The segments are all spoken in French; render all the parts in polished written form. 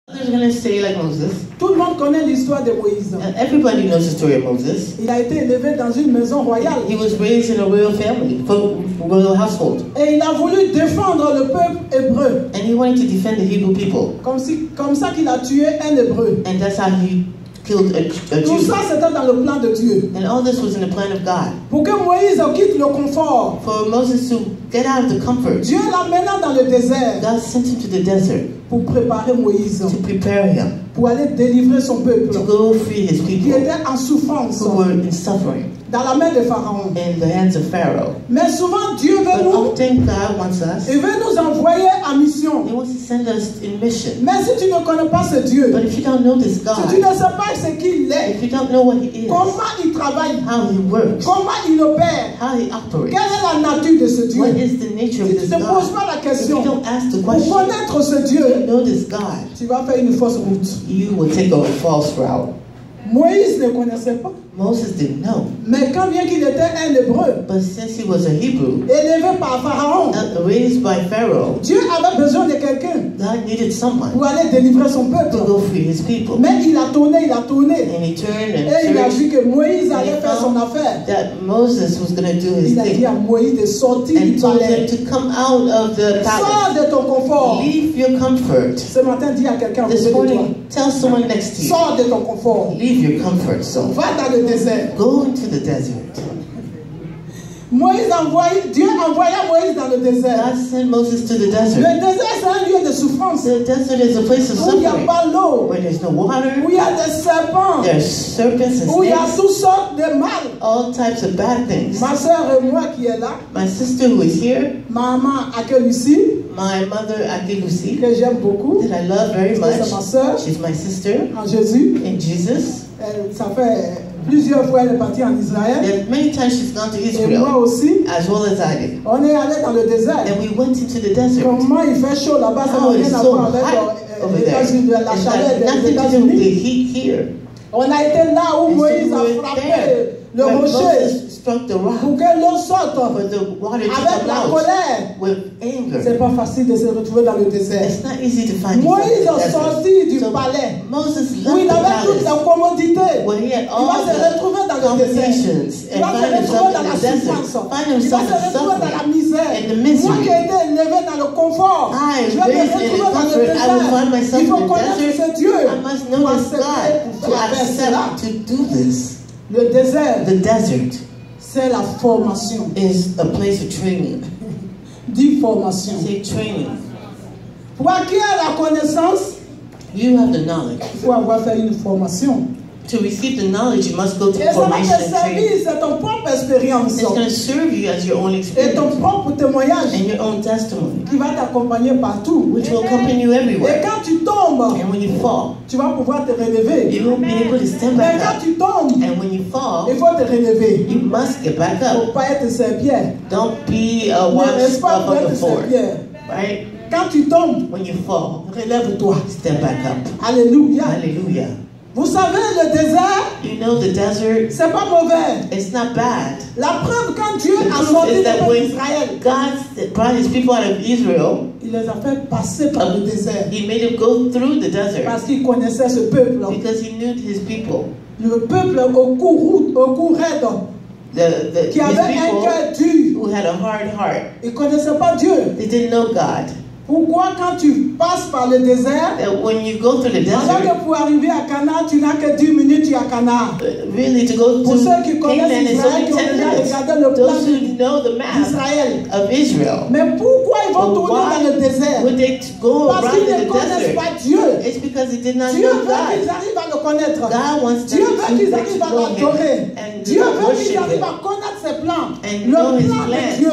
Others are going to say like Moses. Tout le monde connaît l'histoire de Moïse. Everybody knows the story of Moses. Il a été élevé dans une maison royale. He was raised in a royal family, royal household. Et il a voulu défendre le peuple hébreu. And he wanted to defend the Hebrew people. Comme ça qu'il a tué un hébreu. And that's how he killed a Jew. Tout ça c'était dans le plan de Dieu. And all this was in the plan of God. Pour que Moïse quitte le confort. For Moses to get out of the comfort. Dieu l'amena dans le désert. God sent him to the desert. Pour préparer Moïse. To prepare him. Pour aller délivrer son peuple. To go free his people. Qui était en souffrance. Who were in suffering. Dans la main de Pharaon. In the hands of Pharaoh. Mais souvent Dieu veut nous. Often God wants us. Il veut nous envoyer en mission. He wants to send us in mission. Mais si tu ne connais pas ce Dieu. But if you don't know this God. Si tu ne sais pas ce qu'il est. If you don't know what he is. Comment il travaille. How he works. Comment il opère. How he operates. Quelle est la nature de ce Dieu? What is the nature of this God? Si tu ne poses pas la question. If you don't ask the question. Pour connaître ce Dieu. To know this God. Tu vas faire une fausse route. You will take a false route. Moïse ne connaissait pas. Moses didn't know. Mais quand bien qu'il était un hébreu, but since he was a Hebrew, élevé par Pharaon, raised by Pharaoh, Dieu avait besoin de quelqu'un God needed someone pour aller délivrer son peuple. To go free his people. Mais il a tourné, and he turned and et il a vu que Moïse allait faire son affaire. That Moses was going to do his il a thing. dit à Moïse de sortir du told palais. him to come out of the palace. Sors de ton confort. Leave your comfort. Ce matin, dis à quelqu'un This morning, tell someone next to you. Sors de ton confort. Leave your comfort zone. Va dans le désert. Go into the desert. Dieu envoya Moïse dans le désert. God sent Moses to the desert. Le désert c'est un lieu de souffrance. The desert is a place of suffering. Où il n'y a pas l'eau. Where there's no water. Où il y a des serpents. There's serpents and snakes. Où il y a toutes sortes de mal. All types of bad things. Ma soeur et moi qui est là. My sister who is here. Maman Akelusi. My mother Akelusi. Que j'aime beaucoup. That I love very much. C'est ma soeur. She's my sister. En Jésus. In Jesus. Ça fait plusieurs fois elle est partie en Israël. And many times she's gone to Israel. Et moi aussi. As well as I did. On est allé dans le désert. And we went into the desert. Comment il fait chaud là-bas, ça n'a rien à voir avec les États-Unis, la chaleur des États-Unis. On a été là où Moïse a frappé le rocher pour que l'eau sorte avec la colère. C'est pas facile de se retrouver dans le désert. Moïse a sorti du palais où il avait toute la commodité. Il va se retrouver dans le désert. Il va se retrouver dans la souffrance. Il va se retrouver dans la misère. Moi qui ai été élevé dans le confort, je vais me retrouver dans le désert. Il faut connaître ce Dieu pour accepter pour faire cela. Le désert, the desert, c'est la formation. Is a place of training. Dis formation. Say training. Pour acquérir la connaissance, you have the knowledge. Il faut avoir fait une formation. To receive the knowledge, you must go through et formation and training. C'est ton propre expérience. It's going to serve you as your own experience. Et ton propre témoignage. And your own testimony. Qui va t'accompagner partout. Which will accompany you everywhere. Et quand tu tombes, and when you fall, tu vas pouvoir te relever. You will be able to stand back up. Et quand tu tombes, and when you fall, il faut te relever. You must get back up. Faut pas être serpillère. Don't be a one step on the floor. Right? Quand tu tombes, when you fall, relève-toi. Stand back up. Alléluia. Hallelujah. Vous savez, le désert, you know the desert, c'est pas mauvais. It's not bad. La preuve quand Dieu a sorti le peuple d'Israël, God brought his people out of Israel, il les a fait passer par le désert. He made them go through the desert. Parce qu'il connaissait ce peuple. Because he knew his people. Le peuple au cou raide. Qui avait un cœur dur. Who had a hard heart. Ils connaissaient pas Dieu. They didn't know God. Pourquoi quand tu passes par le désert, when you go through the desert, alors que pour arriver à Canaan, tu n'as que 10 minutes, tu es à Canaan. Really, to go pour ceux qui connaissent Israël, qui ont déjà regardé le plan d'Israël. Of Israel. Mais pourquoi ils vont tourner dans le désert? Would they go Parce qu'ils ne connaissent pas Dieu. It's because they did not Dieu know veut God. qu'ils arrivent à le connaître. God wants Dieu veut qu'ils arrivent à l'adorer. Dieu veut qu'ils arrivent à connaître ses plans. Le plan de Dieu.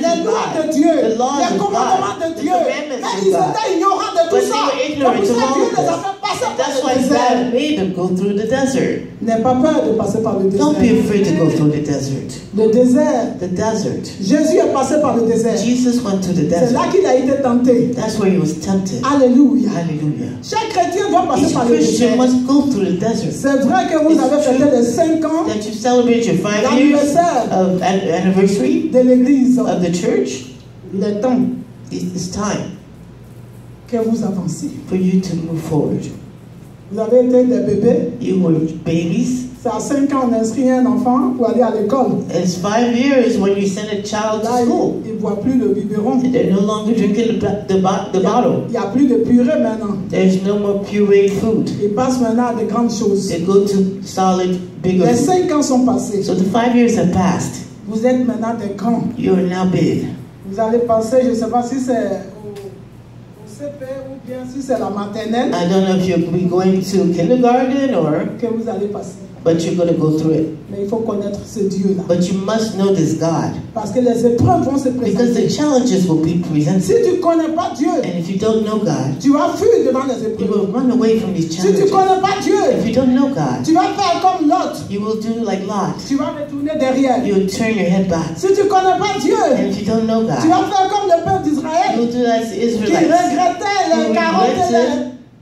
Les lois de Dieu. Les commandements de Dieu. Ils étaient ignorants de tout ça. C'est pour ça que Dieu les a fait passer par le désert. Made them go through the desert. N'aie pas peur de passer par le désert. Don't be afraid to go through the desert. Le désert. The desert. Jésus est passé par le désert. Jesus went to the desert. C'est là qu'il a été tenté. That's where he was tempted. Alléluia. Hallelujah. Chaque chrétien doit passer par le désert. Christian must go through the desert. C'est vrai que vous avez fêté les 5 ans. That you celebrate your 5 years of anniversary de l'église of the church. Il est temps. It's time. que vous avanciez. For you to move forward. Vous avez été des bébés. You were babies. C'est à 5 ans on inscrit un enfant pour aller à l'école. It's 5 years when you send a child to school. Ils ne boivent plus le biberon. They're no longer drinking the bottle. Il n'y a plus de purée maintenant. There's no more pureed food. Ils passent maintenant à de grandes choses. They go to solid, bigger Les food. 5 ans sont passés. So the 5 years have passed. Vous êtes maintenant des grands. You are now big. Vous allez passer, je ne sais pas si c'est au CP ou bien si c'est la maternelle. I don't know if you'll be going to kindergarten or, que vous allez passer. but you're going to go through it. Mais il faut connaître ce Dieu-là. But you must know this God. Parce que les épreuves vont se Because présenter. the challenges will be presented. Si tu ne connais pas Dieu, And if you don't know God, tu vas fuir devant les you épreuves. will run away from these Si tu ne challenges. connais pas Dieu, If you don't know God, tu vas faire comme Lot. you will do like Lot. Tu vas retourner derrière. You will turn your head back. Si tu ne connais pas Dieu, And if you don't know tu God, vas faire comme le peuple you d'Israël will do as the qui Israelites. regrettait les carottes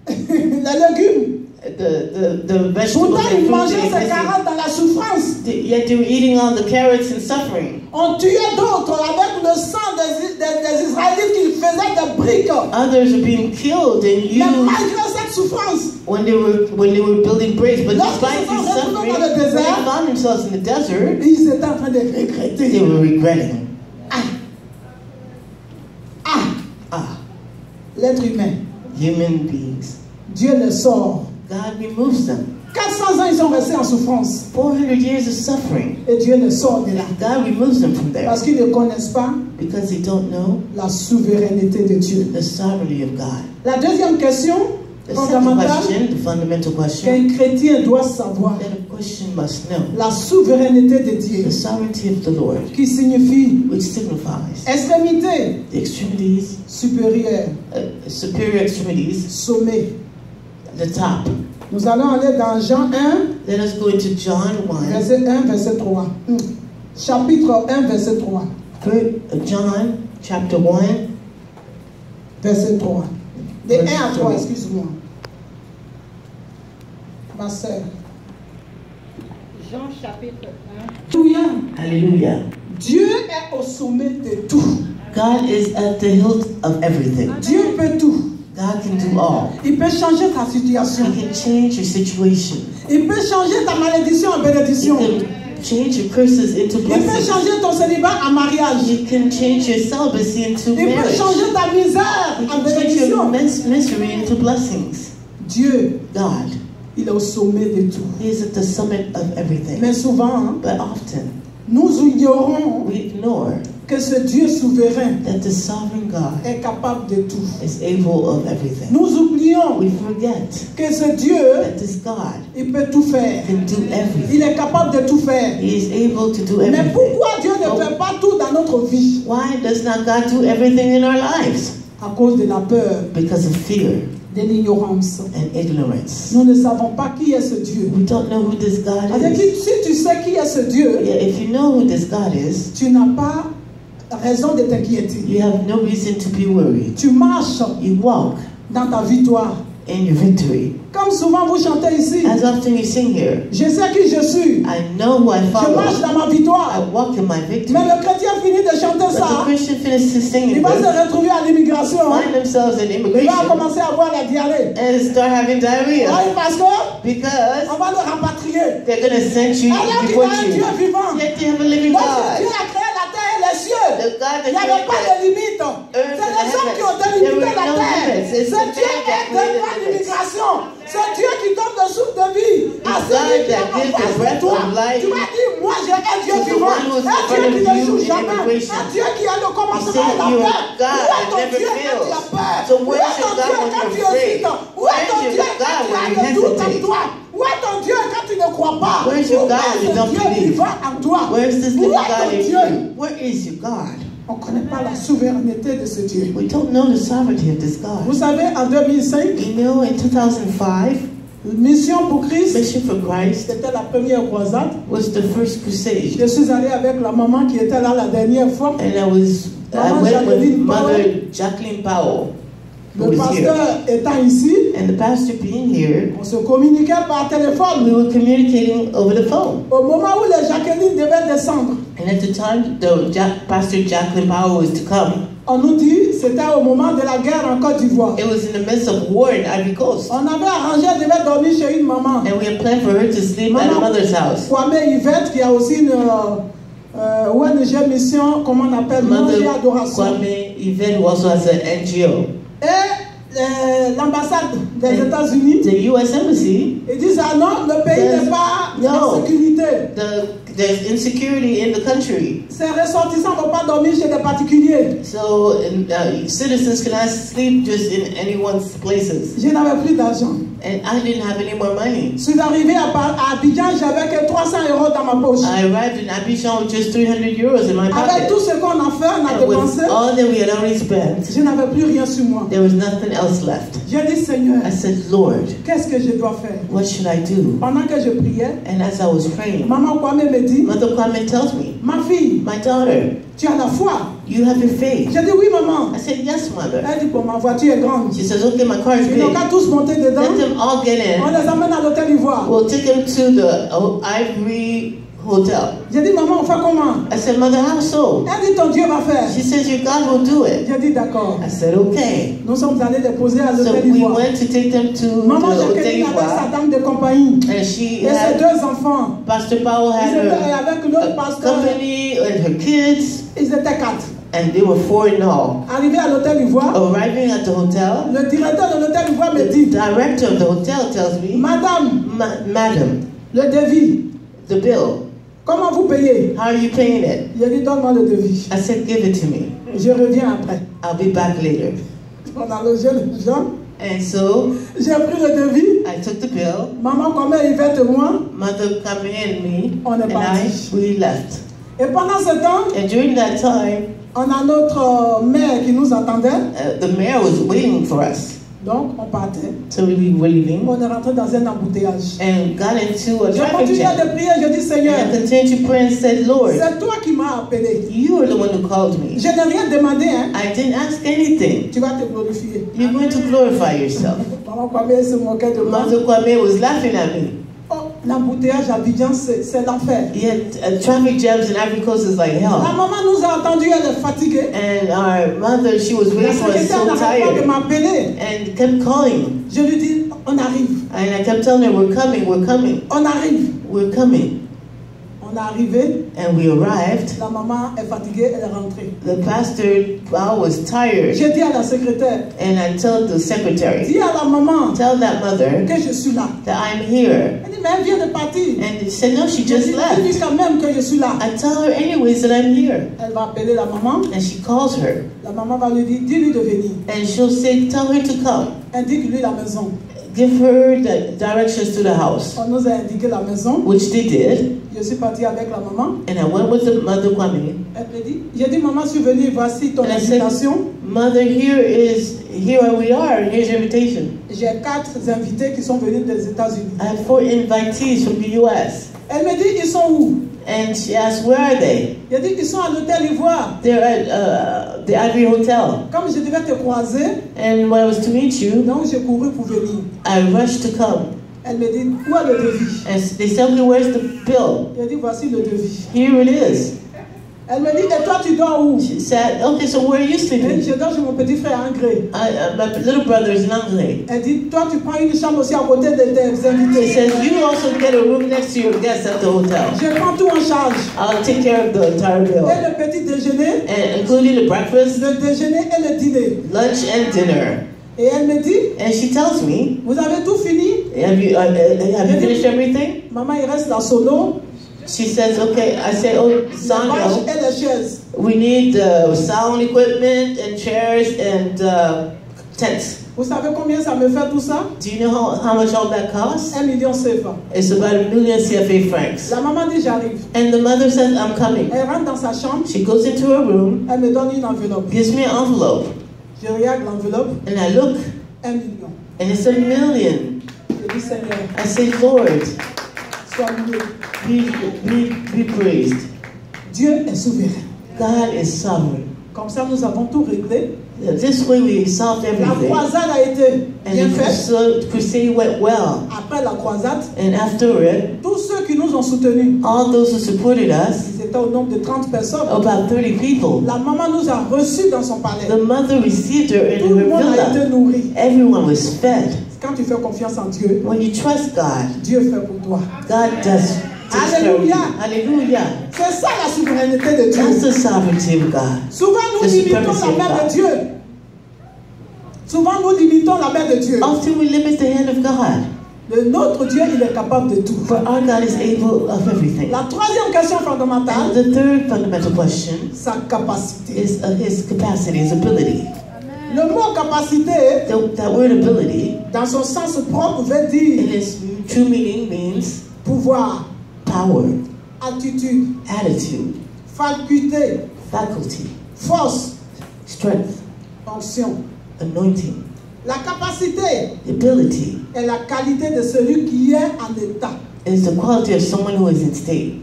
et les légumes. The vegetables Pourtant, and ils fruits mangeaient they ces missing. carottes dans la souffrance. Yet they were eating all the carrots and suffering. On tuait d'autres avec le sang des Israélites qui faisaient des briques. Others are being killed and Mais used malgré cette souffrance, when they were building bricks. But Lorsqu'ils despite se sont these retrouvés suffering, dans le when they désert, found themselves in the desert, ils étaient en train de they regretter. were regretting. L'être humain, Human beings. Dieu les sort. God removes them. 400 ans, ils sont restés en souffrance. 400 years of suffering. Et Dieu les sort de là. God removes them from there. Parce qu'ils ne connaissent pas Because they don't know la souveraineté de Dieu. the sovereignty of God. La deuxième question The second fondamentale question, the fundamental question, qu'un chrétien doit savoir, that a Christian must know. la souveraineté de Dieu, The sovereignty of the Lord, qui signifie which signifies extrémité the extremities, supérieure, superior extremities, sommet. the top. Nous allons aller dans Jean 1, Let us go into John 1, verset 1, verset 3. Chapitre 1, verset 3. John chapter 1, Verset 3. De 1 Verset à 3, 3. excuse-moi. Ma sœur. Jean chapitre 1. Alléluia. hallelujah. Dieu est au sommet de tout. God is at the hilt of everything. Dieu peut tout. God can do all. Il peut changer ta situation. He can change your situation. Il peut changer ta malédiction en He bénédiction. can change your curses into Il peut blessings. changer ton célibat en mariage. He can change your celibacy into Il peut marriage. changer ta misère He en can change your bénédiction. misery into blessings. Dieu, God, il est au sommet de tout. He is at the summit of everything. Mais souvent, hein, But often, nous ignorons we ignore que ce Dieu souverain that the sovereign God est capable de tout. is able of everything. Nous oublions We forget que ce Dieu, that this God il peut tout faire. can do everything. Il est capable de tout faire. He is able to do Mais everything. pourquoi Dieu ne fait pas tout dans notre vie? Why does not God do everything in our lives? À cause de la peur, Because of fear de l'ignorance. and ignorance. Nous ne savons pas qui est ce Dieu. We don't know who this God C'est-à-dire que is. si tu sais qui est ce Dieu, Yeah, if you know who this God is, tu n'as pas raison de t'inquiéter. you have no reason to be worried. Tu marches You walk dans ta victoire. in your victory. Comme souvent vous chantez ici, As often you sing here, je sais qui je suis. I know who I Je marche follow. dans ma I victoire. walk in my victory. Mais le chrétien finit de chanter But the ça. Christian finishes Il singing va se this, retrouver à l'immigration. find themselves in Il va immigration, commencer à avoir la diarrhée. and start having diarrhea. Oui, parce que Because on va le rapatrier. they're going to send you, Alors qu'il deport a un you. Dieu vivant. Yet you have a living Donc God. Dieu a créé la terre et les cieux. The God Il n'y that avait pas de created limite. C'est earth and les hommes qui ont heavens. There délimité were la no terre. limits. C'est It's Dieu the qui God that donne created pas the limits. l'immigration. C'est Dieu qui donne le souffle de vie à It's celui God qui est that en gives the face de breath toi. of life Tu m'as dit, moi j'ai un Dieu to the vivant, one who is in un front Dieu of qui ne you joue in jamais, immigration. un Dieu qui a le You commencement say et la you fin. are God Où est that ton never Dieu quand tu as fails. peur? So Où where's est your ton God Dieu when quand you're tu afraid? hésites? Où est Where's ton your Dieu quand God tu when as you le doute en hesitate? toi? Où est ton Dieu quand tu ne crois pas? Where's your Où God est when you ce don't Dieu believe? vivant en toi? Where's this Où living est ton God in Dieu? you? Where is your God? On ne connaît pas la souveraineté de ce Dieu. We don't know the sovereignty of this Vous God. savez, en 2005, You know, in 2005, Mission pour Christ, Mission for Christ c'était la première croisade. was the first crusade. Je suis allé avec la maman qui était là la dernière fois. And I went with Mother Jacqueline Powell, who Le was here. pasteur étant ici, And the pastor being here, on se communiquait par we téléphone. were communicating over the phone. Au moment où les Jacqueline devaient descendre, And at the time Pastor Jacqueline Powell was to come, on nous dit, C'était au moment de la guerre en Côte d'Ivoire. It was in the midst of war in Ivory Coast. On avait arrangé, elle devait dormir chez une maman. And we had planned for her to sleep at a mother's house. Kwame Yvette, qui a aussi une ONG mission, comment on appelle, Manger Adoration. Kwame Yvette who also has an NGO. Et l'ambassade des États-Unis, the US Embassy, ils disent ah non, le pays n'est pas en sécurité. There's insecurity in the country. Ces ressortissants ne vont pas dormir chez des particuliers. So citizens cannot sleep just in anyone's places. Je n'avais plus d'argent. And I didn't have any more money. Je suis arrivé à Abidjan, j'avais que 300 € dans ma poche. I arrived in Abidjan with just 300 euros in my pocket. Avec tout ce qu'on a fait, on a dépensé. With all that we had already spent, je n'avais plus rien sur moi. There was nothing else left. J'ai dit Seigneur, I said, Lord, qu'est-ce que je dois faire? What should I do? Pendant que je priais, and as I was praying, Maman Kwame me dit, Mother Kwame tells me, ma fille, my daughter, tu as la foi. You have your faith. J'ai dit oui maman. I said yes, mother. Elle dit bon, ma voiture est grande. She says okay, my car is big. Ils n'ont qu'à tous monter dedans. Let them all get in. On les amène à l'hôtel Ivoire. We'll take them to the Ivory Hotel. J'ai dit maman, on fait comment? I said, Mother, how so? Elle dit ton Dieu va faire. She says your God will do it. J'ai dit d'accord. I said okay. Nous sommes allés les poser à l'hôtel So Ivoire. we went to take them to maman, the Hotel Ivoire. Avec sa dame de compagnie. And she et had ses deux enfants. Pastor Powell had avec l'autre pasteur. Company and her kids. Ils étaient 4. And they were 4 in all. Arrivé à l'hôtel Ivoire. Arriving at the hotel. Le directeur de l'hôtel Ivoire me dit. The director of the hotel tells me. Madame. Madam. Le devis. The bill. Comment vous payez? How are you paying it? J'ai dit donne-moi le devis. I said give it to me. Je reviens après. I'll be back later. On a logé les gens. And so j'ai pris le devis. I took the bill. Maman Kwame Yvette et moi. Mother Kwame and me. On est partis. We left. Et pendant ce temps. And during that time. On a notre maire qui nous attendait. The mayor was waiting for us. Donc on partait. So we were leaving. On est rentré dans un embouteillage. And got into a traffic jam. Je continuais de prier, je dis Seigneur. And I continued to pray and said, Lord. C'est toi qui m'as appelé. You are the one who called me. Je n'ai rien demandé, hein. I didn't ask anything. Tu vas te glorifier. You're going to glorify yourself. Maman Kwame se moquait de moi. Mother Kwame was laughing at me. L'embouteillage à Abidjan, c'est l'enfer. Yeah, traffic jams in Ivory Coast is like hell. La maman nous a entendu, elle est fatiguée. And our mother, she was waiting for us, so tired. And kept calling. Je lui dis, on arrive. And I kept telling her, we're coming, we're coming. On arrive. We're coming. On est arrivé. And we arrived. La maman est fatiguée, elle est rentrée. The pastor was tired. J'ai dit à la secrétaire. And I told the secretary. Dis à la maman. Tell that mother. Que je suis là. That I'm here. Elle dit mais elle vient de partir. And she said no, she just left. Dis quand même que je suis là. I tell her anyways that I'm here. Elle va appeler la maman. And she calls her. La maman va lui dire, dis-lui de venir. And she'll say, tell her to come. Indique-lui la maison. Give her the directions to the house. On nous a indiqué la maison. Which they did. Je suis partie avec la maman. And I went with the Mother Kwame. Elle me dit, j'ai dit maman, je suis venue, voici ton invitation. Mother, here we are. Here's your invitation. J'ai 4 invités qui sont venus des États-Unis. I have 4 invitees from the US. Elle me dit, ils sont où? And she asked, where are they? J'ai dit, ils sont à l'hôtel Ivoire. They're at the Ivory Hotel. Comme je devais te croiser. And when I was to meet you. Donc j'ai couru pour venir. I rushed to come. Elle me dit, où est le devis? And they said, where's the bill? J'ai dit, voici le devis. Here it is. Elle me dit, et toi tu dors où? She said, okay, so where are you sleeping? Je dors chez mon petit frère Angré. My little brother is in Angré. Elle dit, toi tu prends une chambre aussi à côté de tes invités. She says, you also get a room next to your guests at the hotel. Je prends tout en charge. I'll take care of the entire bill. Et le petit déjeuner. And including the breakfast. Le déjeuner et le dîner. Lunch and dinner. Et elle me dit, and she tells me, vous avez tout fini? Have you finished everything? Maman, il reste la sono. She says, okay. I say, oh, sound. Et les chaises. We need sound equipment and chairs and tents. Vous savez combien ça me fait tout ça? Do you know how much all that costs? 1 million CFA. It's about 1 million CFA francs. La maman dit j'arrive. And the mother says, I'm coming. Elle rentre dans sa chambre. She goes into her room. Elle me donne une enveloppe. Gives me an envelope. Je regarde l'enveloppe. And I look. 1 million. And it's 1 million. Je dis Seigneur. I say, Lord. Sois loué. Be praised. Dieu est souverain. God is sovereign. Comme ça, nous avons tout réglé. This way we solved everything. La croisade a été bien faite. The crusade went well. Après la croisade, and after it, tous ceux ceux qui nous ont soutenus, all those who supported us, ils étaient au nombre de 30 personnes. about 30 people. La maman nous a reçus dans son palais. The mother received her in Tout le her monde a été villa. nourri. Everyone was fed. Quand tu fais confiance en Dieu, When you trust God, Dieu fait pour toi. God does. Alléluia. Hallelujah. C'est ça la souveraineté de Dieu. That's the sovereignty of God. Souvent nous limitons la main de Dieu. Souvent nous limitons la main de Dieu. Often we limit the hand of God. Notre Dieu, il est capable de tout. For our God is able of everything. La troisième question fondamentale, And the third fundamental question sa capacité. is his capacity, his ability. Le mot capacité, That word ability, dans son sens propre, veut in dire its true meaning, means pouvoir, power, attitude, attitude, faculté, faculty, force, strength, fonction. anointing. La capacité The ability est la qualité de celui qui est en état is the quality of someone who is in state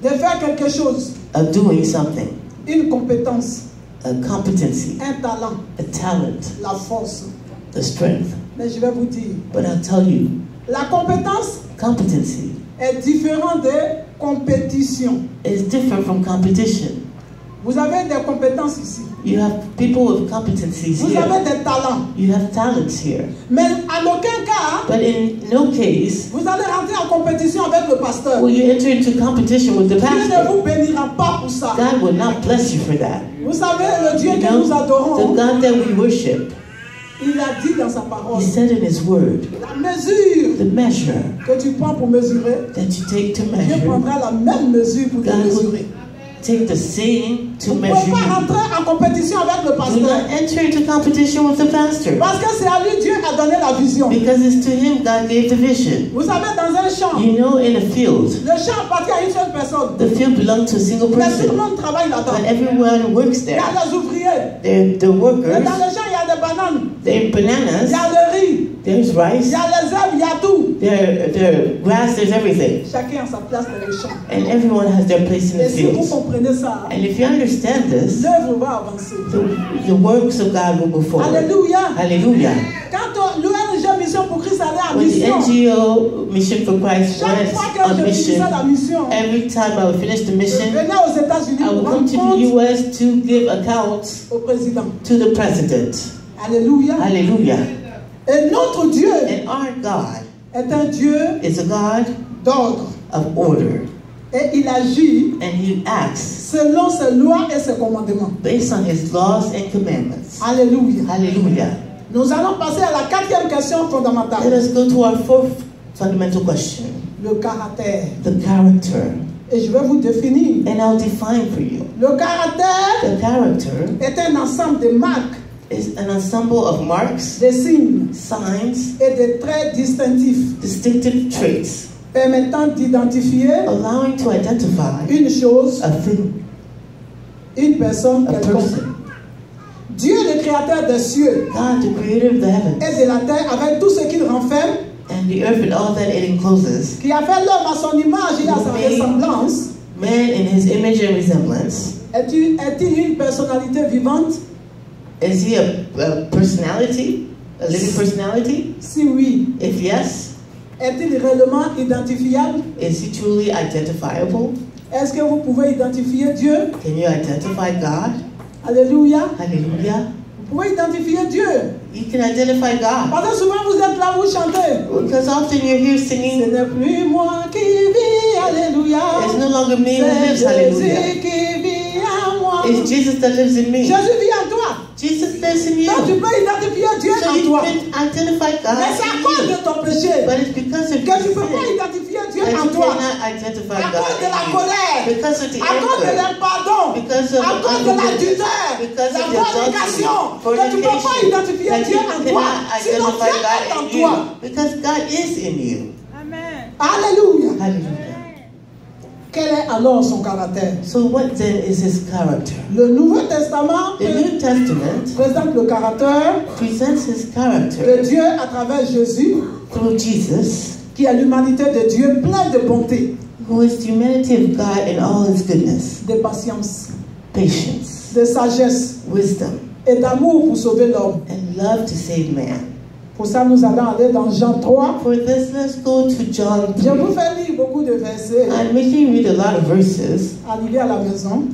de faire quelque chose, of doing something, une compétence, a competency, un talent, a talent, la force. the strength. Mais je vais vous dire, But I'll tell you, la compétence competency est différente de compétition. is different from competition. Vous avez des compétences ici. You have people with competencies Vous here. avez des talents. You have talents here. Mais en aucun cas, But in no case vous allez rentrer en compétition avec le pasteur. will you enter into competition with the Dieu ne pastor. vous bénira pas pour ça. God will not bless you for that. Vous savez, le Dieu You que know, nous the adorons, God that we worship, il a dit dans sa parole, He said in His Word, la mesure the measure que tu prends pour mesurer, that you take to Dieu measure, prendra la même mesure pour te God will mesurer. take the same to Vous ne measure pouvez pas you. rentrer en compétition avec le Do pasteur. not enter into competition with the pastor, Parce que c'est à lui Dieu a donné la vision. because it's to him God gave the vision. Vous savez, dans un champ, You know, in a field, le champ appartient à une seule personne. the field belongs to a single Mais tout le person, monde travaille là-dedans. but everyone works Il y there. a les ouvriers. They're the Et workers, dans le champ, il y a des bananes. they're Il bananas, y a le riz. there's Il rice, y a les herbes, il y a tout. there's grass, there's everything. Chacun a sa place dans le champ. And everyone has their place in Et the si vous fields. comprenez ça, And if you understand this, l'œuvre va avancer. the works of God will go forward. Alléluia. Hallelujah. Quand l'ONG Mission pour Christ allait en When the mission, NGO Mission for Christ chaque fois went que on je finissais mission, la mission, every time I would finish the je mission, venais aux États-Unis I pour would come rendre to the compte U.S. to give accounts au président. to the president. Alléluia. Hallelujah. Et notre Dieu And our God est un Dieu is a God d'ordre. of order, Et il agit and He acts selon ses lois et ses commandements. based on His laws and commandments. Alléluia. Hallelujah. Nous allons passer à la quatrième question Let fondamentale. us go to our fourth fundamental question, Le caractère. the character. Et je vais vous définir. And I'll define for you. Le caractère The character est un ensemble de marques, is an ensemble of marks, de signes signs, et de traits distinctifs distinctive traits, permettant d'identifier allowing to identify une chose, a thing, une personne a quelconque. person. Dieu, le créateur des cieux God, the creator of the heavens et de la terre, avec tout ce qu'il renferme, and the earth and all that it encloses, qui a fait l'homme à son image et à sa ressemblance, man in His image and resemblance. est-il une personnalité vivante? Is he a personality, a living personality? Si oui, If yes, est-il réellement identifiable? is he truly identifiable? Est-ce que vous pouvez identifier Dieu? Can you identify God? Alléluia. Hallelujah. Vous pouvez identifier Dieu. You can identify God. Parce que souvent vous êtes là, vous chantez. Because often you're here Ce singing, n'est plus moi qui vis, alléluia. it's no longer me who lives, C'est hallelujah. Jésus qui vit en moi. It's Jesus that lives in me. Jésus vit en toi. Jesus lives in Donc tu you. peux identifier Dieu So en you toi. can identify God Mais c'est à cause in you. de ton péché But it's because of que tu ne your peux pas sin identifier Dieu that en you toi. cannot identify À cause God de la in you. colère, Because of the à cause de anger, l'impardon, because of à cause de unforgiveness, l'adultère, because la of the fornication, adultery, que tu ne peux pas fornication, identifier that Dieu you en toi. cannot Sinon identify Dieu est en God in toi. you. Because God is in you. Alléluia. Hallelujah. Quel est alors son caractère? So what then is His character? Le Nouveau Testament The New Testament présente le caractère presents His de character Dieu à travers Jésus, through Jesus, qui est l'humanité de Dieu pleine de bonté, who is the humanity of God in all His goodness, de patience, patience, de sagesse wisdom, et d'amour pour sauver l'homme. and love to save man. Pour ça, nous allons aller dans Jean 3. For this, let's go to John 3. Je vous fais lire beaucoup de versets. I'm making you read a lot of verses. Arrivez à la maison.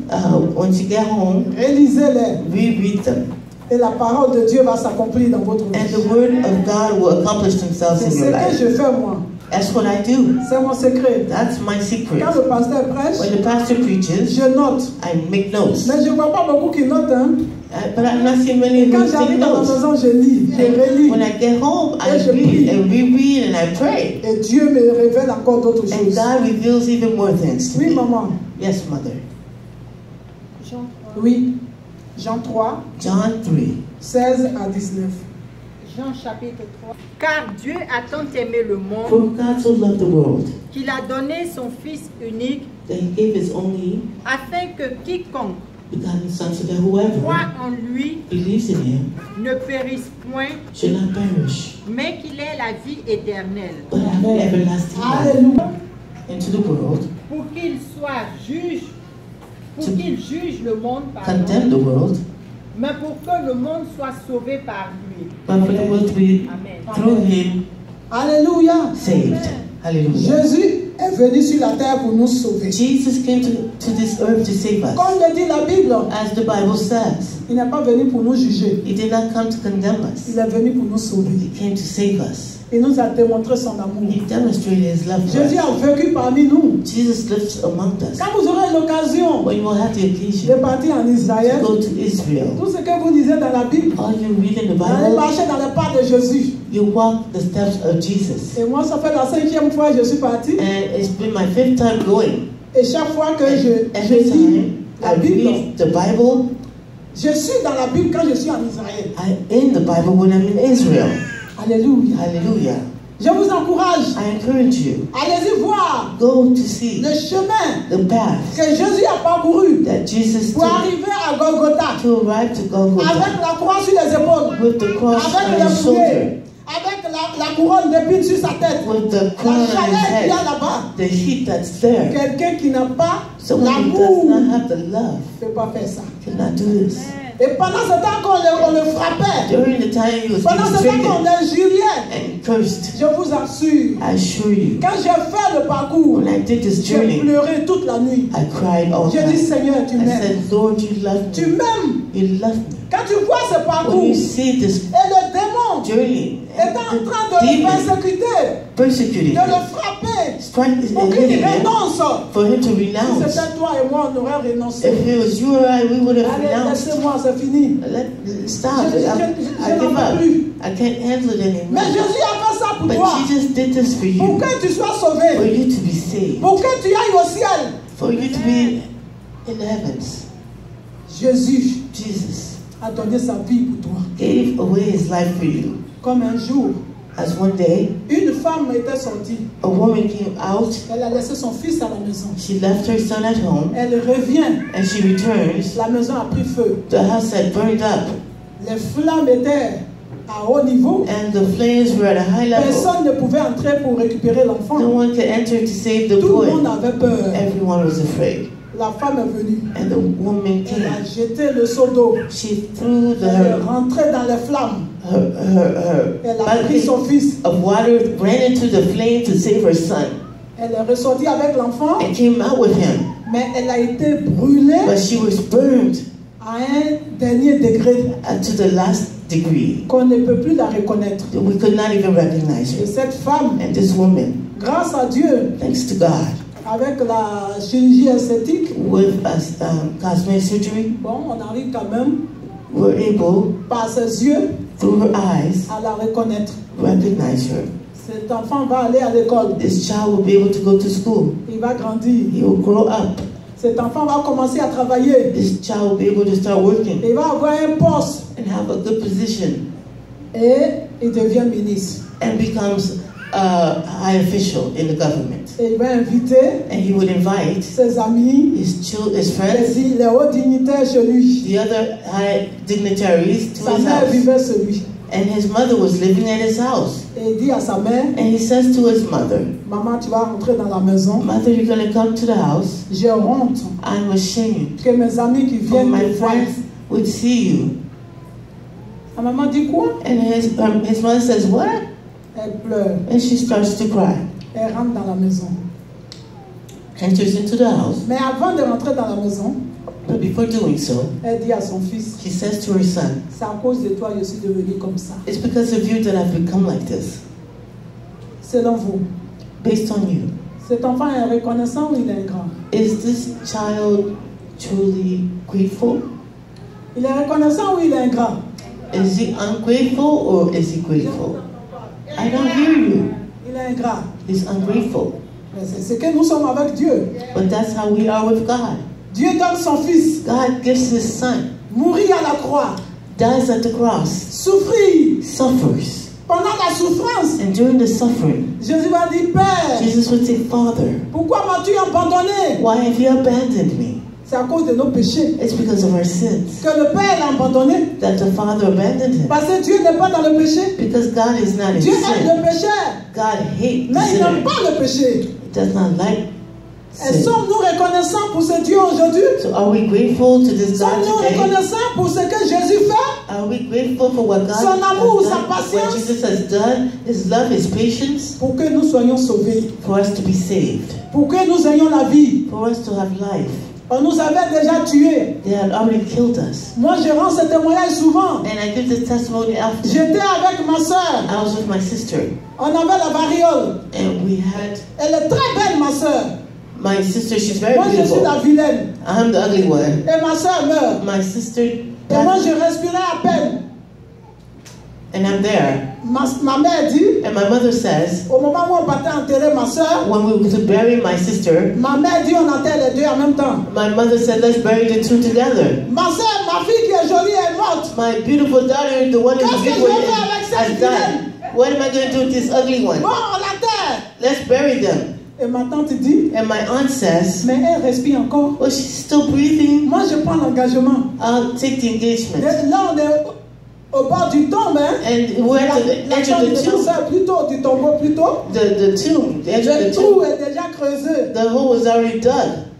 Once you get home, relisez-les. Reread them. Et la parole de Dieu va s'accomplir dans votre vie. And the word of God will accomplish themselves in your life. C'est ce que je fais moi. That's what I do. C'est mon secret. That's my secret. Quand le pasteur prêche, when the pastor preaches, je note. I make notes. Mais je ne vois pas beaucoup qui notent. Hein? But I'm not seeing many who take notes. Maison, je lis, je relis. When I get home, I read and reread and I pray. Et Dieu me révèle encore d'autres choses. And God reveals even more things to me. Oui, maman. Yes, mother. Jean 3. Oui. Jean 3. John 3. 16 à 19. Jean chapitre 3. Car Dieu a tant aimé le monde For God so loved the world, qu'il a donné son Fils unique that he gave his only afin que quiconque begotten Son, so that whoever croit en lui believes in him ne périsse point, should not perish, mais qu'il ait la vie éternelle. but have everlasting life. Into the world, pour qu'il soit juge, pour qu'il juge le monde, condemn the world, mais pour que le monde soit sauvé par lui. but for the world to be through him Alléluia. saved. Hallelujah. Jésus est venu sur la terre pour nous sauver. Jesus came to this earth to save us. Comme le dit la Bible, as the Bible says, il n'est pas venu pour nous juger. He did not come to condemn us. Il est venu pour nous sauver. He came to save us. Il nous a démontré son amour. He demonstrated his love for Jésus us. a vécu parmi nous. Jesus lives among us. Quand vous aurez l'occasion when you will have the occasion de partir en Israël, to go to Israel, tout ce que vous lisez dans la Bible, all you read in the vous allez Bible, marcher dans les pas de Jésus. you walk the steps of Jesus. Et moi, ça fait la 5e fois que je suis parti. And it's been my 5th time going. Et chaque fois que je lis la Bible, the Bible, je suis dans la Bible quand je suis en Israël. I'm in the Bible when I'm in Israel. Alléluia. Hallelujah. Je vous encourage. I encourage you. Allez-y voir. Go to see le chemin the path que Jésus a parcouru that Jesus pour arriver à Golgotha. To arrive to Golgotha. Avec la croix sur les épaules. With the cross avec on his shoulder. Avec la couronne d'épines sur sa tête. With the crown la chaleur qu'il y a là-bas. The heat that's there. Quelqu'un qui n'a pas l'amour ne peut pas faire ça. Cannot do this. Et pendant ce temps qu'on le frappait, during the time he was pendant ce temps qu'on l'injuriait, and cursed, je vous assure, I assure you, quand j'ai fait le parcours, when I did this journey, j'ai pleuré toute la nuit. I cried all j'ai dit, Seigneur, tu m'aimes. I said, Lord, you love me. Tu m'aimes. You love me. Quand tu vois ce parcours, when you see this et le démon journey, est en train de le persécuter, de le frapper, pour qu'il renonce. For him to renounce. Si c'était toi et moi, on aurait renoncé. If it was you or I, we would have renounced. Laissez-moi, c'est fini. Stop. I give up. I can't handle it anymore. Mais Jésus a fait ça pour But toi. Jesus did this for you. Pour que tu sois sauvé. For you to be saved. Pour que tu ailles au ciel. For you to be in the heavens. Jesus a donné sa vie pour toi. Gave away his life for you. Comme un jour, as one day, une femme était sortie. A woman came out. Elle a laissé son fils à la maison. She left her son at home. Elle revient. And she returns. La maison a pris feu. The house had burned up. Les flammes étaient à haut niveau. And the flames were at a high level. Personne ne pouvait entrer pour récupérer l'enfant. No one could enter to save the boy. Tout le monde avait peur. Everyone was afraid. La femme est venue. And the woman came. Elle a jeté le seau d'eau. She threw Elle est rentrée dans les flammes. Elle a pris son fils. Of water ran into the flame to save her son. Elle est ressortie avec l'enfant. And came out with him. Mais elle a été brûlée. But she was burned. À un dernier degré. To the last degree. Qu'on ne peut plus la reconnaître. We could not even recognize her. Et cette femme. And this woman. Grâce à Dieu. Thanks to God. Avec la chirurgie esthétique, with cosmetic surgery, bon, on arrive quand même, we're able, par ses yeux, through her eyes, à la reconnaître. Recognize her. Cet enfant va aller à l'école. This child will be able to go to school. Il va grandir. He will grow up. Cet enfant va commencer à travailler. This child will be able to start working. Il va avoir un poste. And have a good position. Et il devient ministre. And becomes a high official in the government. Et il va inviter. And he would invite ses amis, his friends, les hauts dignitaires chez lui. The other high dignitaries to sa his mère house. Vivait chez lui. And his mother was living at his house. Et il dit à sa mère, and he says to his mother, Maman, tu vas rentrer dans la maison. Mother, you're going to come to the house. J'ai honte. I'm ashamed. Que mes amis qui viennent my friends would see you. La maman dit quoi? And his mother says, what? Elle pleure. And she starts to cry. Elle rentre dans la maison. Enters into the house. Mais avant de rentrer dans la maison, but before doing so, elle dit à son fils, she says to her son, c'est à cause de toi que je suis devenue comme ça. It's because of you that I've become like this. Selon vous, based on you, cet enfant est reconnaissant ou il est ingrat? Is this child truly grateful? Il est reconnaissant ou il est ingrat? Is he ungrateful or is he grateful? I don't hear you. Il est ingrat. He's ungrateful. C'est que nous sommes avec Dieu. But that's how we are with God. Dieu donne son fils. God gives his son. Mourir à la croix. Dies at the cross. Souffrir. Suffers. Pendant la souffrance. And during the suffering. Jésus va dire, Père. Jesus would say, Father. Pourquoi m'as-tu abandonné? Why have you abandoned me? C'est à cause de nos péchés. It's because of our sins. Que le Père l'a abandonné. That the Father abandoned him. Parce que Dieu n'est pas dans le péché. Because God is not in Dieu sin. aime le péché. God hates Mais the il n'aime pas le péché. He does not like sin. Et sommes-nous reconnaissants pour ce Dieu aujourd'hui? So are we grateful to this God Sommes-nous today? reconnaissants pour ce que Jésus fait? Are we grateful for what God Son amour, has sa done, patience? what Jesus has done, His love, His patience, Pour que nous soyons sauvés. for us to be saved, Pour que nous ayons la vie. for us to have life? On nous avait déjà tués. They had already killed us. Moi, je rends ce témoignage souvent. And I give this testimony after. J'étais avec ma soeur. I was with my sister. On avait la variole. And we had... Elle est très belle, ma soeur. My sister, she's very Moi, je suis beautiful. la vilaine. I'm the ugly one. Et ma soeur meurt. My sister... Et moi, je respirais à peine. And I'm there. Ma mère dit, And my mother says, au moment où on partait enterrer ma soeur, when we were to bury my sister, ma mère dit on enterre les deux en même temps. my mother said, let's bury the two together. Ma soeur, ma fille qui est jolie est morte. My beautiful daughter, the one who's Qu'est-ce que je beautiful, vais faire avec cette has died. What am I going to do with this ugly one? Bon, on l'enterre. Let's bury them. Et ma tante dit, And my aunt says, mais elle respire encore. well, she's still breathing. Moi, je prends l'engagement. I'll take the engagement. Là, on est au bord du tombe, hein? And we're at the edge of the tomb. Plutôt, du tombeau plutôt. The tomb, the edge of Le the trou tomb. est déjà creusé. The hole was already dug.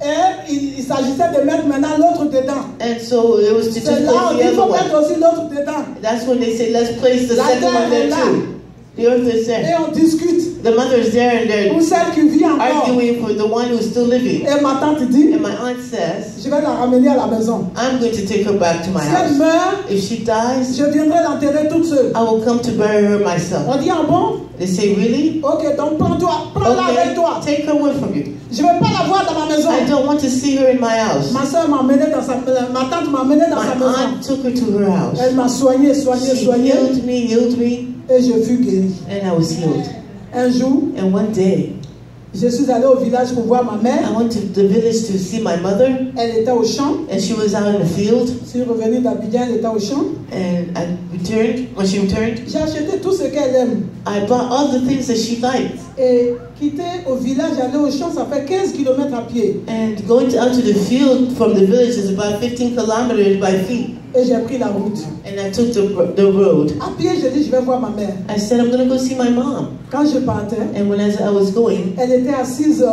Et il s'agissait de mettre maintenant l'autre dedans. And so it was to just C'est là place où the il faut other mettre one. aussi l'autre dedans. That's when they say, let's place the La second terre one there est là. too. The earth is Et there. on discute. The mother's there and they're Pour celle qui vit encore. arguing for the one who's still living. Et ma tante dit, And my aunt says, je vais la ramener à la maison. I'm going to take her back to my Si elle house. meurt, If she dies, je viendrai l'enterrer toute seule. I will come to bury her myself. On dit, ah bon? They say, really? Ok, donc prends-la avec toi. Okay, take her away from you. Je ne vais pas la voir dans ma maison. I don't want to see her in my house. Ma soeur m'a emmené dans sa maison. Ma tante m'a emmené dans sa My maison. aunt took her to her house. Elle m'a soigné. She healed me, Et je fus guérie. and I was healed. Un jour, And one day, je suis allée au village pour voir ma mère. I went to the village to see my mother, Elle était au champ. and she was out in the field. Je suis revenue d'Abidjan, elle était au champ. And I returned. When she returned, J'ai acheté tout ce qu'elle aime. I bought all the things that she liked. Et quitter au village, aller au champ, ça fait 15 km à pied. And going out to the field from the village is about 15 kilometers by feet. Et j'ai pris la route. And I took the road. À pied, j'ai dit, je vais voir ma mère. I said, I'm going to go see my mom. Quand je partais, And when I was going, elle était assise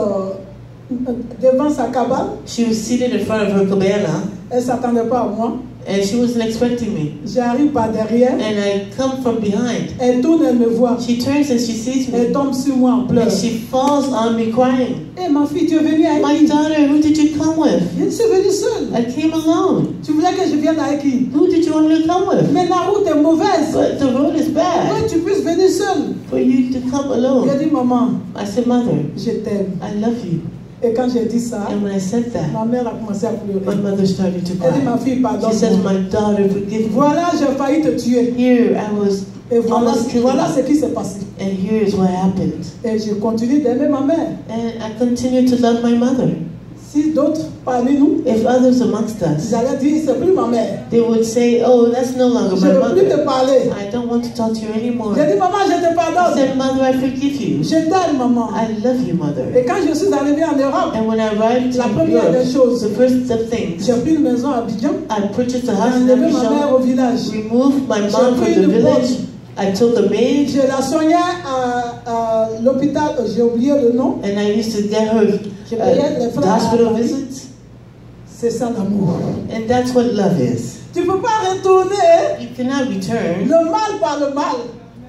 devant sa cabane. she was seated in front of her cabana, Elle ne s'attendait pas à moi. and she wasn't expecting me. J'arrive par derrière. And I come from behind. Elle tourne, elle me voit. She turns and she sees Elle me. tombe sur moi en pleurs. And she falls on me crying. Eh, ma fille, tu es venue avec My qui? daughter, who did you come with? Je suis venue seule. I came alone. Tu voulais que je vienne avec qui? Who did you want me to come with? Mais la route est mauvaise. But the road is bad Pourquoi tu puisses venir seule? for you to come alone. J'ai dit, maman, I said, Mother, je t'aime. I love you. Et quand j'ai dit ça, And when I said that, ma mère a commencé à my pleurer. mother started to Elle dit, ma cry. fille, pardonne. She says, my daughter, forgive me. Voilà, j'ai failli te tuer. Here I was Et voilà, almost killed. voilà ce qui s'est passé. And here is what happened. Et je continue d'aimer ma mère. And I continue to love my mother. Si d'autres parmi nous, If others amongst us, ils allaient dire, c'est plus ma mère. they would say, oh, that's no longer Je my ne veux plus te mother. parler. I don't want to talk to you anymore. J'ai dit, maman, je te I pardonne. said, Mother, I forgive you. Je t'aime, maman. I love you, Mother. Et quand je suis arrivée en Europe, And when I arrived la to première Europe, des choses, the first of things, j'ai pris une maison à Abidjan. I purchased a J'ai house in enlevé ma mère Abidjan, au village. removed my mom from pris the une village. I took a maid, Je la soignais à l'hôpital, j'ai oublié le nom. and I used to get her les the hospital visits. C'est ça l'amour. And that's what love is. Tu ne peux pas retourner You cannot return le mal par le mal.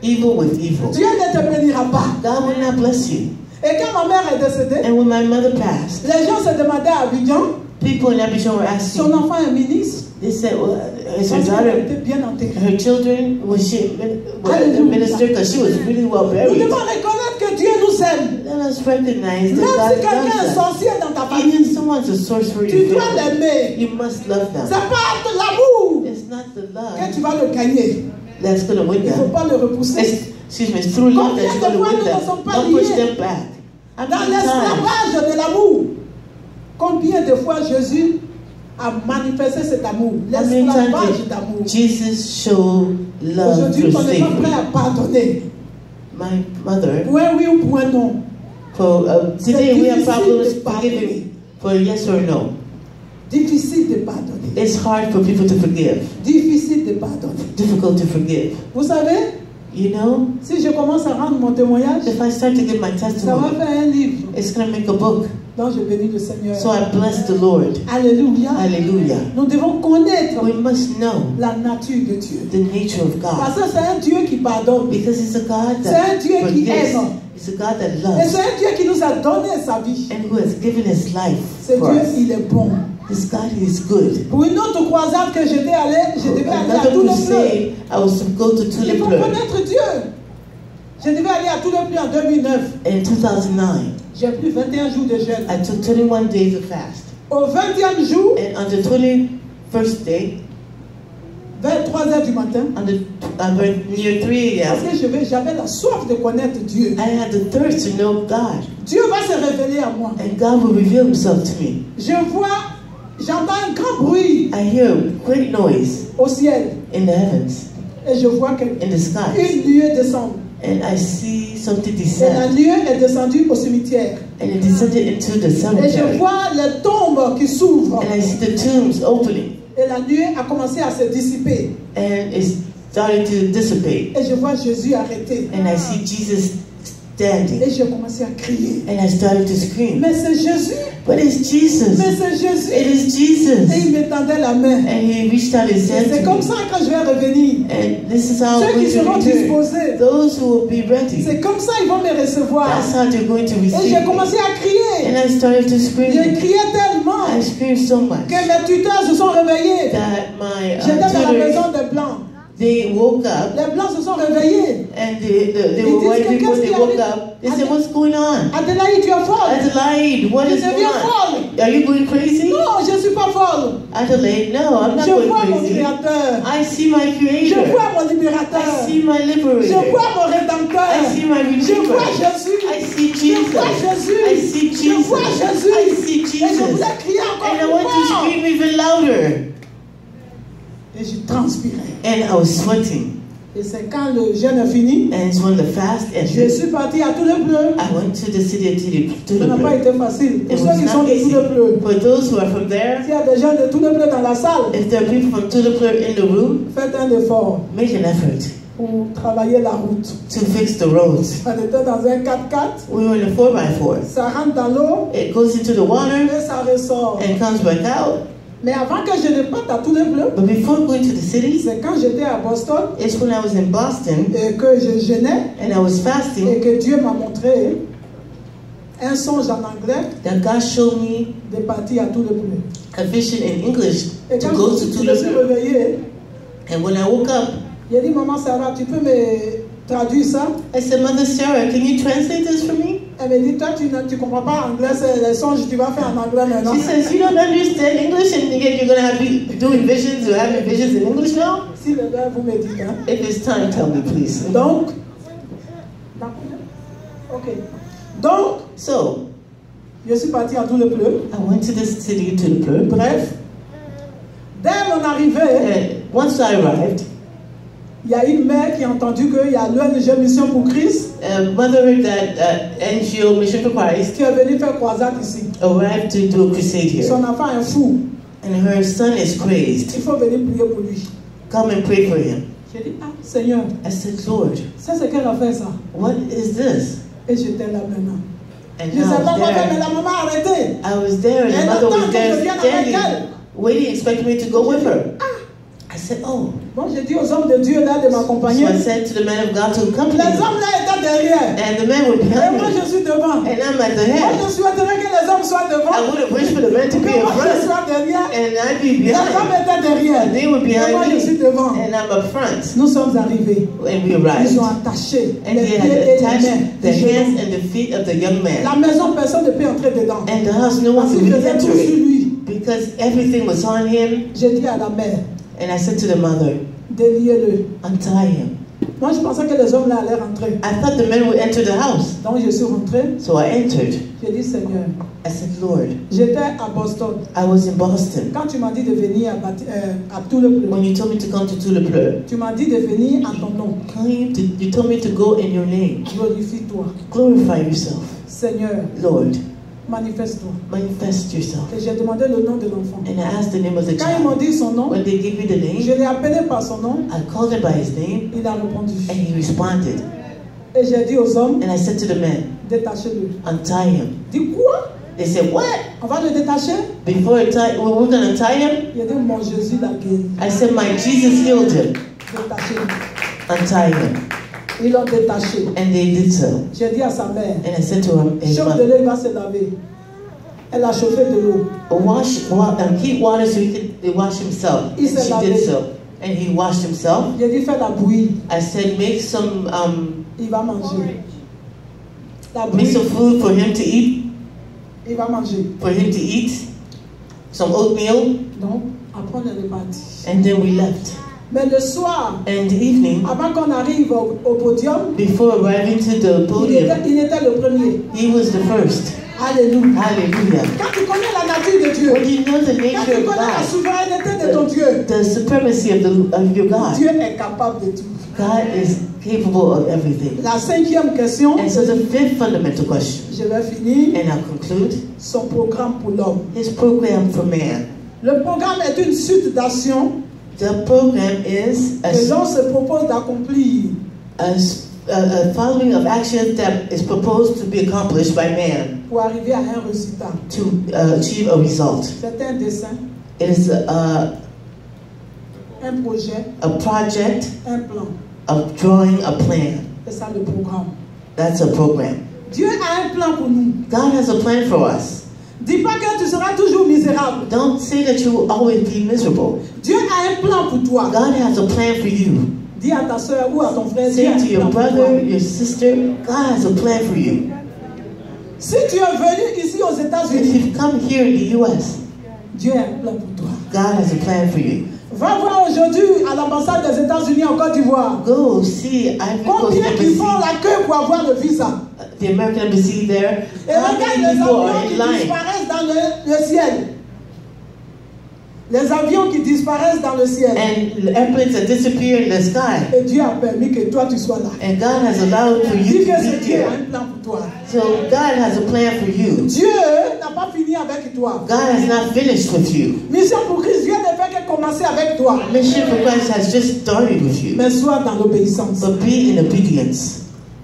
evil with evil. Dieu ne te bénira pas. God will not bless you. Et quand ma mère est décédée, And when my mother passed, les gens se demandaient à Abidjan, people in Abidjan were asking, son enfant est ministre. they said, well, is her Parce qu'elle daughter, était bien enterrée. her children, was she a minister? Because she was really well Nous buried. devons reconnaître que Dieu nous aime. Let us recognize Même that si God quelqu'un est loves us. sorcier dans ta Even famille, if someone's a sorcerer, tu dois l'aimer. you must love them. C'est pas de l'amour It's not the que love tu vas le gagner. that's going to win Il ne faut them. pas le repousser. Excuse me, it's through love that you're going to win them. Don't push them back. How Dans many times? l'esclavage de l'amour, combien de fois Jésus a manifesté cet amour? How many L'esclavage times d'amour. did Jesus show love Aujourd'hui, through on n'est pas prêt slavery? à pardonner. My mother, Point oui ou point non. today we have difficile problems de pardonner. forgiving for yes or no. Difficile de pardonner. It's hard for people to forgive, Difficile de pardonner. difficult to forgive. Vous savez, You know, si je commence à rendre mon témoignage, if I start to give my ça va testimony, faire un livre it's going to make a book. dont je bénis le Seigneur. So I bless the Lord. Alléluia. Hallelujah. Nous devons connaître We must know la nature de Dieu. the nature of Parce God. que c'est un Dieu qui pardonne. Because it's a God C'est un that Dieu qui forgives. aime. It's a God that Et loves. c'est un Dieu qui nous a donné sa vie. And who has given his life Ce for Dieu, us. il est bon. This God is good. Pour une autre croisade que j'étais allé, je devais aller à Another tout le bleu. crusade, I was to go to Il faut Tulip connaître Dieu. Je devais aller à tout le bleu en 2009. in 2009. J'ai pris 21 jours de jeûne. I took 21 days of fast. Au 20e jour, And on the 21st day, vers 3 heures du matin, near 3 parce a.m., que j'avais la soif de connaître Dieu. I had the thirst to know God. Dieu va se révéler à moi. And God will reveal himself to me. J'entends un grand bruit I hear a great noise au ciel. in the heavens, Et je vois in the skies. une nuée descendre. And I see something Et la descend. nuée est descendue au cimetière. And it descended into the Et je cemetery. vois les tombes qui s'ouvrent. And I see the tombs opening. Et la nuée a commencé à se dissiper. And it's starting to dissipate. Et je vois Jésus arrêté. And I see Jesus standing. Et j'ai commencé à crier. And I started to scream. Mais c'est Jésus. But it's Jesus. Mais c'est Jésus. It is Et Jesus. il me tendait la main. And he reached out his hand C'est to comme me. ça que je vais revenir. And this is how Ceux I'm qui seront going to return. disposés. Those who will be ready. C'est comme ça qu'ils vont me recevoir. That's how they're going to Et receive j'ai me. commencé à crier. And I started to J'ai scream. crié tellement I screamed so much que mes tuteurs se sont réveillés. that my J'étais dans la tutors, maison des Blancs. they woke up. Les Blancs se sont réveillés. And they Ils were disent white que people, qu'est-ce they qui woke arrive? up. They said, what's going on? Adélaïde, tu es folle. Adelaide, what Tu is going deviens on? folle. Are you going crazy? Non, je ne suis pas folle. Adelaide, no, I'm not Je going vois mon crazy. Créateur. I see my Je Creator. vois mon I libérateur. see my Je Liberator. vois mon rédempteur. I see my Je Redeemer. vois Jésus. I see Je Jesus. vois Jésus. I see Je Jesus. vois Jésus. I see Et je Jesus. voulais crier encore And I plus want to fort. scream even louder. Et je transpirais. And I was sweating. Et c'est quand le jeûne est fini, And it's when the fast je ended. suis parti à tout le bleu. I went to the city of Ça n'a pas Tulip. été facile. Pour It ceux was qui sont not de tout easy. le bleu. For those who are from there, S'il y a des gens de tout le bleu dans la salle, if there are people from Tulip in the room, faites un effort make an effort pour travailler la route. to fix the roads. On était dans un 4x4, We were in a 4x4. ça rentre dans l'eau It goes into the water et ça ressort. and comes back out. Mais avant que je ne parte à tout le bleu, But before going to the city, c'est quand j'étais à Boston it's when I was in Boston et que je jeûnais and I was et fasting que Dieu m'a montré un songe en anglais that God showed me de partir à tout le bleu. a vision in English Et to quand go je to me suis Tulip. réveillée, And when I woke up, j'ai dit, Maman Sarah, tu peux me traduire ça? I said, Mother Sarah, can you translate this for me? Elle me dit, toi, tu ne comprends pas anglais, c'est les songes, tu vas faire en anglais maintenant. She says, you don't understand English and yet you're going to be doing visions or having visions in English now? Si le verbe vous me dites, hein. If it's time, tell me, please. Donc, ok. Donc, So, je suis parti à tout le bleu. I went to this city, Tulip. Bref, dès mon arrivée, And once I arrived, il y a une mère qui a entendu qu'il y a l'ONG Mission pour Christ mother heard that NGO Mission for Christ qui est venue faire croisade ici. arrived to do a crusade here. Son enfant est fou. And her son is crazed. Il faut venir prier pour lui. Come and pray for him. J'ai dit, ah, Seigneur, I said, Lord, ça c'est qu'elle a fait ça. what is this? Et j'étais là maintenant. And Je ne sais pas I quoi was faire, mais there. la maman a arrêté. I was there and the Elle mother attend was que there je vienne avec standing, elle. waiting, expecting me to go with her. I said, said, oh. Bon, j'ai dit aux hommes de Dieu là de m'accompagner. So I said to the man of God to accompany Les me. hommes là étaient derrière. And the man would Et behind moi me. je suis devant. And I'm at the Moi head. je souhaiterais que les hommes soient devant. I would have wished for the man to be Que in moi je front. sois derrière. And I'd be Les hommes behind. étaient derrière. They were Et moi je suis behind me. devant. And I'm up front. Nous sommes arrivés. And we Ils arrived. ont attaché And les they pieds had et les mains attached the du hands jeune. and the feet of the young La man. maison, personne ne peut entrer dedans. And the house, no one Parce could qu'il really faisait tout enter sur it. lui. Because everything was on him. J'ai dit à la mère, And I said to the mother, déliez-le. untie him. Moi, je pensais que les hommes là allaient rentrer. I thought the men would enter the house. Donc, je suis rentrée. So I entered. J'ai dit, Seigneur, I said, Lord, j'étais à Boston. I was in Boston. Quand tu m'as dit de venir à tout le When you told me to come to Tulepleu, tu m'as dit de venir en ton nom. you told me to go in your name. Glorifie-toi. Glorify yourself. Seigneur, Lord, manifeste-toi. manifest yourself. Et j'ai demandé le nom de l'enfant. And I asked the name of the Quand ils m'ont child. dit son nom, When they gave me the je name, l'ai appelé par son nom. I called him by his name, Il a répondu. and he responded. Et j'ai dit aux hommes, And I said to the men, détachez-le. untie him. Dis quoi? They said, what? On va le détacher? Before we're going to untie him? Il a dit, mon Jésus l'a guéri. I said, my Jesus healed him. Détachez-le. Untie him. Ils l'ont détaché. And they did so. J'ai dit à sa mère, And I said to his chauffe de mother, l'eau, il va se laver. Elle a chauffé de l'eau. heat water so he could wash himself. And He said, she did so. And he washed himself. J'ai dit, fais la bouillie. I said, make some Il va manger. La make bouillie, some food for him to eat. il va manger. For him to eat. Some oatmeal. Donc, après on est reparti. And then we left. Mais le soir, And the evening, avant qu'on arrive au podium, before arriving to the podium, il était le premier. he was the first. Alléluia. Hallelujah. Quand tu connais la nature de Dieu, When you know the quand nature tu of connais la God, souveraineté de ton Dieu, the supremacy of your God, Dieu est capable de tout. God is capable of everything. La cinquième question, And so the fifth fundamental question, je vais finir, and I'll conclude, son programme pour l'homme. his program for man. Le programme est une suite d'actions The program is que l'on se propose d'accomplir a following of actions that is proposed to be accomplished by man pour arriver à un résultat. to achieve a result. C'est un dessin, It is un projet, a project un plan. of drawing a plan. C'est ça le programme. That's a program. Dieu a un plan pour nous. God has a plan for us. Dis pas que tu seras toujours misérable. Don't say that you will always be miserable. Dieu a un plan pour toi. God has a plan for you. Dis à ta soeur ou à ton frère, Dieu Say a to un your plan pour toi. brother, your sister, God has a plan for you. Si tu es venu ici aux If États-Unis, you've come here in the U.S., Dieu a un plan pour toi. God has a plan for you. Va voir aujourd'hui à l'ambassade des États-Unis en Côte d'Ivoire. Go see Ivory Coast Combien qui font Embassy, la queue pour avoir le visa? the American Embassy there. Et How regarde many les people are avions in qui line? disparaissent dans le ciel. Les avions qui disparaissent dans le ciel. And the airplanes that disappear in the sky. Et Dieu a permis que toi tu sois là. And God has allowed for Dis you que to c'est be Dieu a here. un plan pour toi. So God has a plan for you. Dieu n'a pas fini avec toi. God has not finished with you. Mission pour Christ, Dieu ne fait que commencer avec toi. Mission for Christ has just started with you. Mais sois dans l'obéissance. But be in obedience.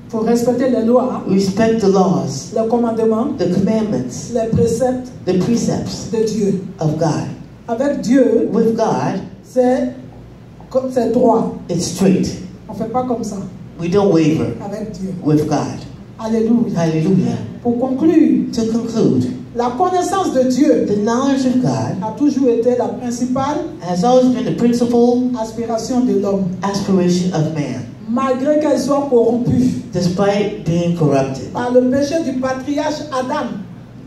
Il faut respecter les lois, Respect the laws, les commandements, the commandments, les préceptes the precepts de Dieu. of God. Avec Dieu, With God, c'est droit. it's straight. On ne fait pas comme ça We don't waver avec Dieu. with God. Alléluia. Hallelujah. Pour conclure, To conclude, la connaissance de Dieu the knowledge of God a toujours été la principale has always been the principal aspiration de l'homme, aspiration of man, malgré qu'elle soit corrompue despite being corrupted par le péché du patriarche Adam.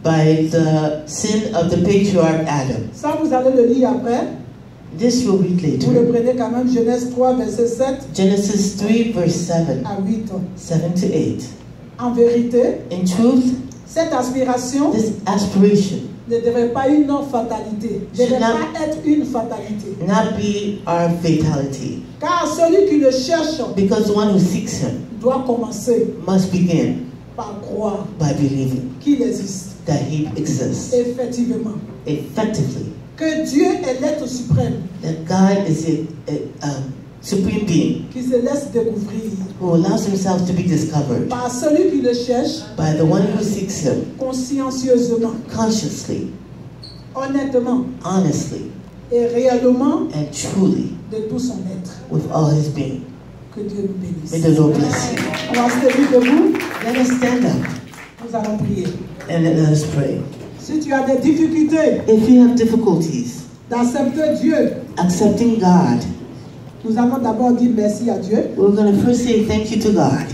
by the sin of the patriarch Adam. Ça, vous allez le lire après. This we'll read Vous le later. prenez quand même, Genèse 3, verset 7 Genesis 3, verse 7, à 8. 7 to 8. En vérité, In truth, cette aspiration this aspiration ne devrait pas une fatalité. Ne devrait pas être une fatalité. not be our fatality, Car celui qui le cherche because the one who seeks him doit commencer must begin par croire by believing qu'il existe. that he exists Effectivement. effectively, Que Dieu est l'être suprême that God is a supreme being qui se laisse découvrir who allows himself to be discovered par celui qui le cherche by the one who seeks him consciencieusement, consciously, honnêtement, honestly, Et réellement, and truly, de tout son être. with all his being. Que Dieu nous bénisse. May the Lord bless you. On va se lever debout. Let us stand up. Nous allons prier. And let us pray. Si tu as des difficultés, if you have difficulties d'accepter Dieu, accepting God, nous allons d'abord dire merci à Dieu. We're going to first say thank you to God.